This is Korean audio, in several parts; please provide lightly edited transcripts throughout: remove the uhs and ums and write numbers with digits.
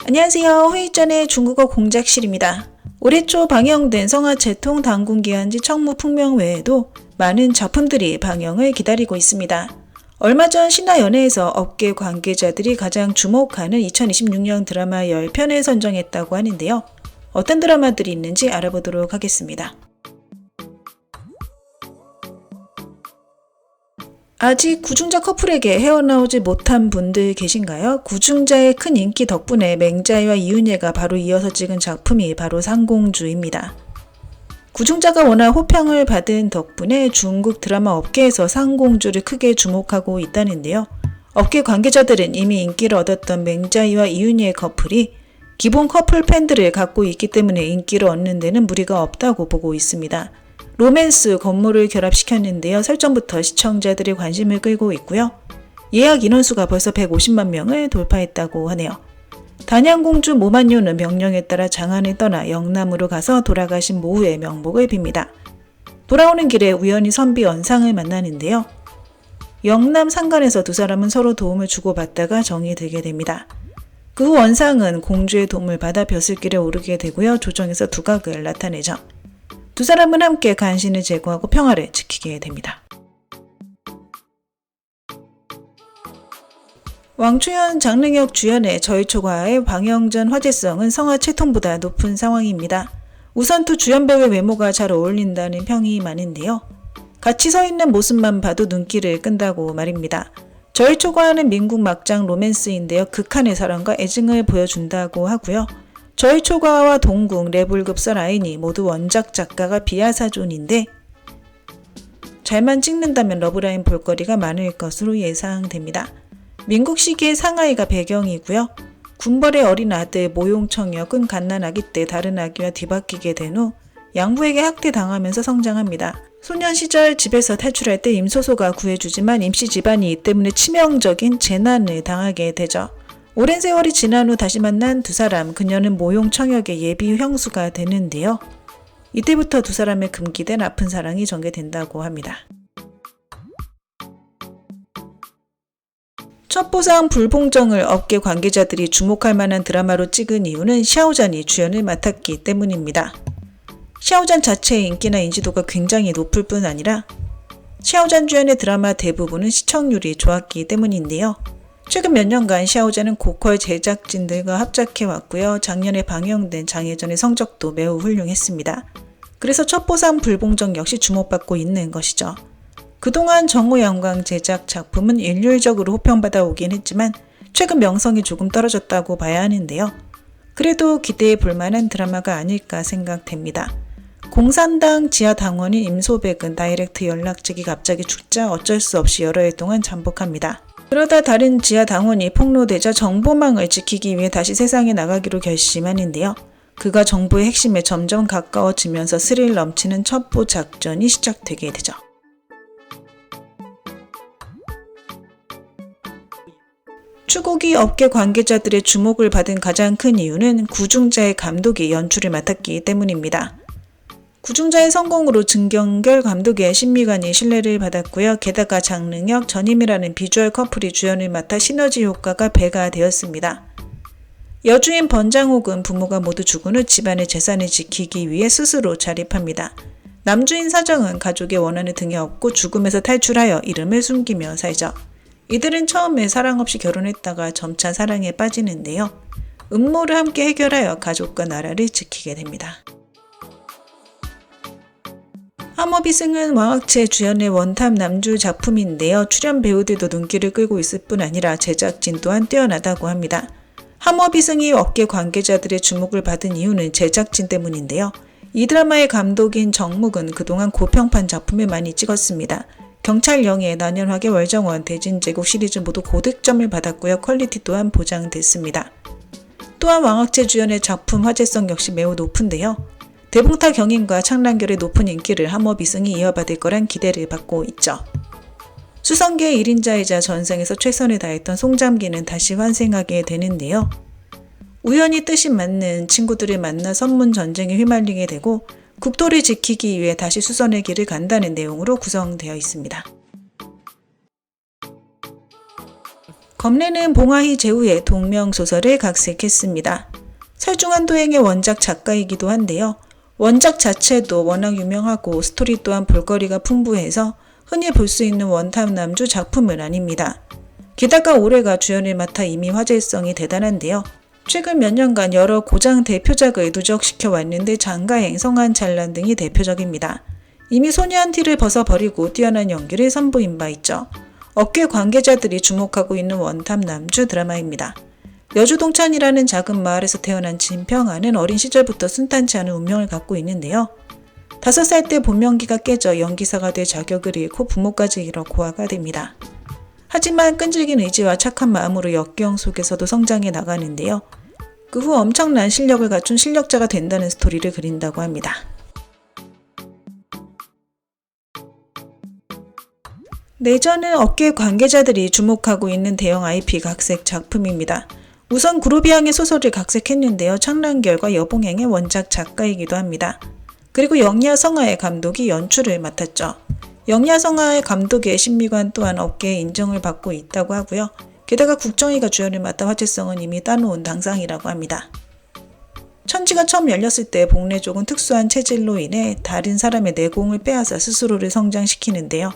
안녕하세요. 회의 전의 중국어 공작실입니다. 올해 초 방영된 성화 채통 당군기한지 청무 풍명 외에도 많은 작품들이 방영을 기다리고 있습니다. 얼마 전 신화연예에서 업계 관계자들이 가장 주목하는 2026년 드라마 10편을 선정했다고 하는데요. 어떤 드라마들이 있는지 알아보도록 하겠습니다. 아직 구중자 커플에게 헤어나오지 못한 분들 계신가요? 구중자의 큰 인기 덕분에 맹자이와 이윤예가 바로 이어서 찍은 작품이 바로 상공주입니다. 구중자가 워낙 호평을 받은 덕분에 중국 드라마 업계에서 상공주를 크게 주목하고 있다는데요. 업계 관계자들은 이미 인기를 얻었던 맹자이와 이윤예 커플이 기본 커플 팬들을 갖고 있기 때문에 인기를 얻는 데는 무리가 없다고 보고 있습니다. 로맨스, 건물을 결합시켰는데요. 설정부터 시청자들의 관심을 끌고 있고요. 예약 인원수가 벌써 150만 명을 돌파했다고 하네요. 단양공주 모만요는 명령에 따라 장안을 떠나 영남으로 가서 돌아가신 모후의 명복을 빕니다. 돌아오는 길에 우연히 선비 언상을 만나는데요. 영남 상간에서 두 사람은 서로 도움을 주고받다가 정이 들게 됩니다. 그 후 원상은 공주의 도움을 받아 벼슬길에 오르게 되고요. 조정에서 두각을 나타내죠. 두 사람은 함께 간신을 제거하고 평화를 지키게 됩니다. 왕초연, 장릉혁 주연의 저희초과의 방영전 화제성은 성화 채통보다 높은 상황입니다. 우선 두 주연 배우의 외모가 잘 어울린다는 평이 많은데요. 같이 서 있는 모습만 봐도 눈길을 끈다고 말입니다. 저희초과는 민국 막장 로맨스인데요. 극한의 사랑과 애증을 보여준다고 하고요. 저희초과와 동궁, 레불급서 라인이 모두 원작 작가가 비아사존인데 잘만 찍는다면 러브라인 볼거리가 많을 것으로 예상됩니다. 민국 시기의 상하이가 배경이고요. 군벌의 어린 아들 모용청역은 갓난아기 때 다른 아기와 뒤바뀌게 된 후 양부에게 학대당하면서 성장합니다. 소년 시절 집에서 탈출할 때 임소소가 구해주지만 임씨 집안이 이 때문에 치명적인 재난을 당하게 되죠. 오랜 세월이 지난 후 다시 만난 두 사람, 그녀는 모용청역의 예비 형수가 되는데요. 이때부터 두 사람의 금기된 아픈 사랑이 전개된다고 합니다. 첫 보상 불봉정을 업계 관계자들이 주목할 만한 드라마로 찍은 이유는 샤오잔이 주연을 맡았기 때문입니다. 샤오잔 자체의 인기나 인지도가 굉장히 높을 뿐 아니라 샤오잔 주연의 드라마 대부분은 시청률이 좋았기 때문인데요. 최근 몇 년간 샤오잔은 고퀄 제작진들과 합작해왔고요. 작년에 방영된 장혜전의 성적도 매우 훌륭했습니다. 그래서 첫 보상 불봉정 역시 주목받고 있는 것이죠. 그동안 정우영광 제작 작품은 일률적으로 호평받아 오긴 했지만 최근 명성이 조금 떨어졌다고 봐야 하는데요. 그래도 기대해 볼 만한 드라마가 아닐까 생각됩니다. 공산당 지하당원인 임소백은 다이렉트 연락책이 갑자기 죽자 어쩔 수 없이 여러 해 동안 잠복합니다. 그러다 다른 지하당원이 폭로되자 정보망을 지키기 위해 다시 세상에 나가기로 결심하는데요. 그가 정보의 핵심에 점점 가까워지면서 스릴 넘치는 첩보 작전이 시작되게 되죠. 추곡이 업계 관계자들의 주목을 받은 가장 큰 이유는 구중자의 감독이 연출을 맡았기 때문입니다. 구중자의 성공으로 증경결 감독의 신미관이 신뢰를 받았고요. 게다가 장릉혁, 전임이라는 비주얼 커플이 주연을 맡아 시너지 효과가 배가 되었습니다. 여주인 번장옥은 부모가 모두 죽은 후 집안의 재산을 지키기 위해 스스로 자립합니다. 남주인 사정은 가족의 원한을 등에 업고 죽음에서 탈출하여 이름을 숨기며 살죠. 이들은 처음에 사랑 없이 결혼했다가 점차 사랑에 빠지는데요. 음모를 함께 해결하여 가족과 나라를 지키게 됩니다. 함어비승은 왕학채 주연의 원탑 남주 작품인데요. 출연 배우들도 눈길을 끌고 있을 뿐 아니라 제작진 또한 뛰어나다고 합니다. 함어비승이 업계 관계자들의 주목을 받은 이유는 제작진 때문인데요. 이 드라마의 감독인 정묵은 그동안 고평판 작품을 많이 찍었습니다. 경찰영예, 난연화계, 월정원, 대진제국 시리즈 모두 고득점을 받았고요. 퀄리티 또한 보장됐습니다. 또한 왕학채 주연의 작품 화제성 역시 매우 높은데요. 대봉타 경인과 창란결의 높은 인기를 함어비승이 이어받을 거란 기대를 받고 있죠. 수성계의 1인자이자 전생에서 최선을 다했던 송잠기는 다시 환생하게 되는데요. 우연히 뜻이 맞는 친구들을 만나 선문전쟁에 휘말리게 되고 국토를 지키기 위해 다시 수선의 길을 간다는 내용으로 구성되어 있습니다. 검래는 봉화희 제후의 동명소설을 각색했습니다. 설중한 도행의 원작 작가이기도 한데요. 원작 자체도 워낙 유명하고 스토리 또한 볼거리가 풍부해서 흔히 볼 수 있는 원탐남주 작품은 아닙니다. 게다가 올해가 주연을 맡아 이미 화제성이 대단한데요. 최근 몇 년간 여러 고장 대표작을 누적시켜 왔는데 장가행, 성한찬란 등이 대표적입니다. 이미 소녀한 티를 벗어버리고 뛰어난 연기를 선보인 바 있죠. 업계 관계자들이 주목하고 있는 원탐남주 드라마입니다. 여주동천이라는 작은 마을에서 태어난 진평아는 어린 시절부터 순탄치 않은 운명을 갖고 있는데요. 5살 때 본명기가 깨져 연기사가 될 자격을 잃고 부모까지 잃어 고아가 됩니다. 하지만 끈질긴 의지와 착한 마음으로 역경 속에서도 성장해 나가는데요. 그 후 엄청난 실력을 갖춘 실력자가 된다는 스토리를 그린다고 합니다. 내전은 업계 관계자들이 주목하고 있는 대형 IP 각색 작품입니다. 우선 구로비앙의 소설을 각색했는데요. 창란결과 여봉행의 원작 작가이기도 합니다. 그리고 영야성아의 감독이 연출을 맡았죠. 영야성아의 감독의 신미관 또한 업계의 인정을 받고 있다고 하고요. 게다가 국정희가 주연을 맡아 화제성은 이미 따놓은 당상이라고 합니다. 천지가 처음 열렸을 때 복례족은 특수한 체질로 인해 다른 사람의 내공을 빼앗아 스스로를 성장시키는데요.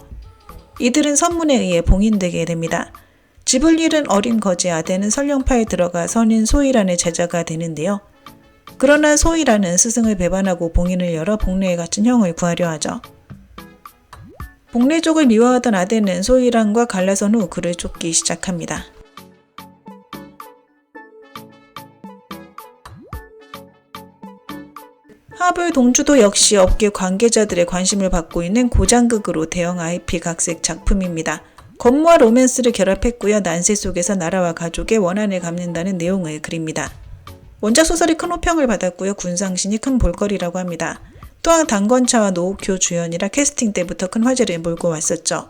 이들은 선문에 의해 봉인되게 됩니다. 집을 잃은 어린 거지 아대는 설령파에 들어가 선인 소이란의 제자가 되는데요. 그러나 소이란은 스승을 배반하고 봉인을 열어 복례에 갇힌 형을 구하려 하죠. 복례족을 미워하던 아대는 소이란과 갈라선 후 그를 쫓기 시작합니다. 하불 동주도 역시 업계 관계자들의 관심을 받고 있는 고장극으로 대형 IP 각색 작품입니다. 건모와 로맨스를 결합했고요. 난세 속에서 나라와 가족의 원한을 갚는다는 내용을 그립니다. 원작 소설이 큰 호평을 받았고요. 군상신이 큰 볼거리라고 합니다. 또한 당건차와 노욱효 주연이라 캐스팅 때부터 큰 화제를 몰고 왔었죠.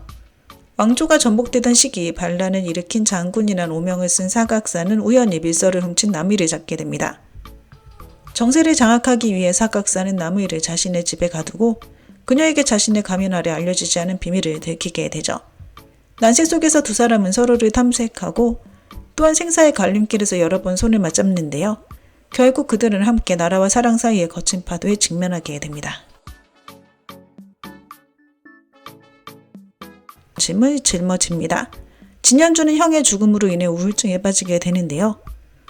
왕조가 전복되던 시기 반란을 일으킨 장군이란 오명을 쓴 사각사는 우연히 밀서를 훔친 나무위를 잡게 됩니다. 정세를 장악하기 위해 사각사는 나무위를 자신의 집에 가두고 그녀에게 자신의 가면 아래 알려지지 않은 비밀을 들키게 되죠. 난세 속에서 두 사람은 서로를 탐색하고 또한 생사의 갈림길에서 여러 번 손을 맞잡는데요. 결국 그들은 함께 나라와 사랑 사이의 거친 파도에 직면하게 됩니다. 짐을 짊어집니다. 진현주는 형의 죽음으로 인해 우울증에 빠지게 되는데요.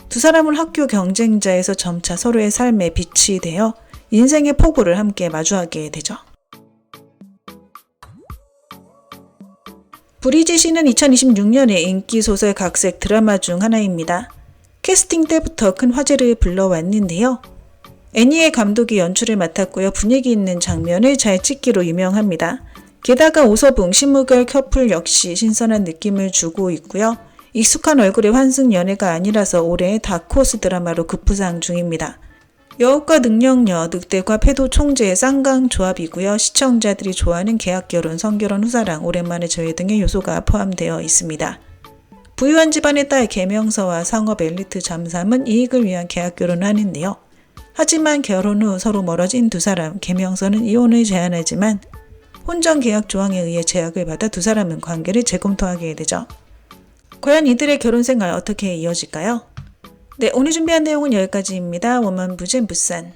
두 사람은 학교 경쟁자에서 점차 서로의 삶에 빛이 되어 인생의 폭우를 함께 마주하게 되죠. 브리짓은 2026년의 인기소설 각색 드라마 중 하나입니다. 캐스팅 때부터 큰 화제를 불러왔는데요. 애니의 감독이 연출을 맡았고요. 분위기 있는 장면을 잘 찍기로 유명합니다. 게다가 오서붕, 신무결 커플 역시 신선한 느낌을 주고 있고요. 익숙한 얼굴의 환승 연애가 아니라서 올해의 다크호스 드라마로 급부상 중입니다. 여우과 능력녀, 늑대과 패도 총재의 쌍강 조합이고요. 시청자들이 좋아하는 계약결혼, 성결혼 후사랑, 오랜만에 재회 등의 요소가 포함되어 있습니다. 부유한 집안의 딸 계명서와 상업 엘리트 잠삼은 이익을 위한 계약결혼을 하는데요. 하지만 결혼 후 서로 멀어진 두 사람, 계명서는 이혼을 제안하지만 혼전 계약 조항에 의해 제약을 받아 두 사람은 관계를 재검토하게 되죠. 과연 이들의 결혼 생활 어떻게 이어질까요? 네, 오늘 준비한 내용은 여기까지입니다. 워먼부젠 부산.